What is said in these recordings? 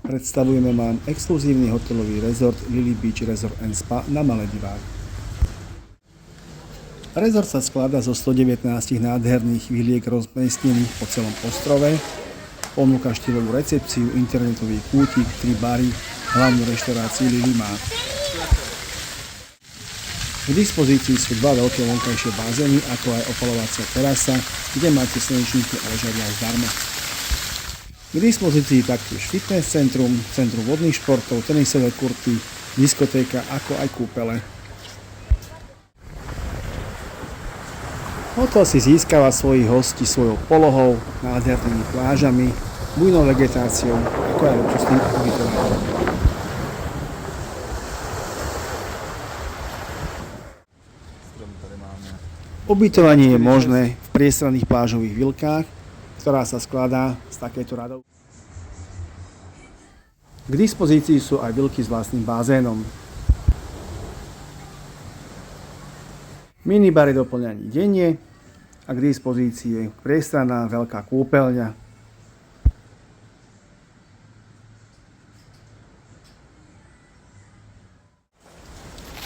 Predstavujeme vám exkluzívny hotelový rezort Lily Beach Resort & Spa na Maledivách. Rezort sa skladá zo 119 nádherných viliek rozmiestnených po celom ostrove, ponúka štýlovú recepciu, internetový kútik, 3 bary, hlavnú reštauráciu Lily má. K dispozícii sú 2 veľké vonkajšie bazény, ako aj opalovacia terasa, kde máte slnečníky a ležadlá zdarma. K dispozícii taktiež fitness centrum, centrum vodných športov, tenisové kurty, diskotéka, ako aj kúpele. Hotel si získava svojich hostí svojou polohou, nádhernými plážami, bujnou vegetáciou, ako aj luxusným ubytovaním. Ubytovanie je možné v priestranných plážových vilkách, ktorá sa skladá z takéto radov. K dispozícii sú aj vilky s vlastným bazénom. Minibary doplňaní denne a k dispozícii je priestranná veľká kúpeľňa.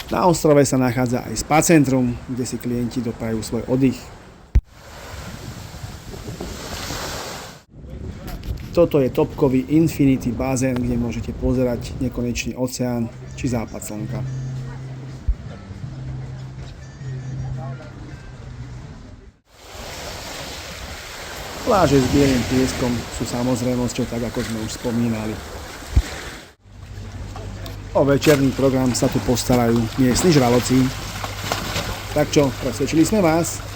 Na ostrove sa nachádza aj spa centrum, kde si klienti doprajú svoj oddych. Toto je topkový Infinity bazén, kde môžete pozerať nekonečný oceán či západ slnka. Pláže s bielým pieskom sú samozrejmosťou, tak ako sme už spomínali. O večerný program sa tu postarajú miestni žraloci. Tak čo, presvedčili sme vás?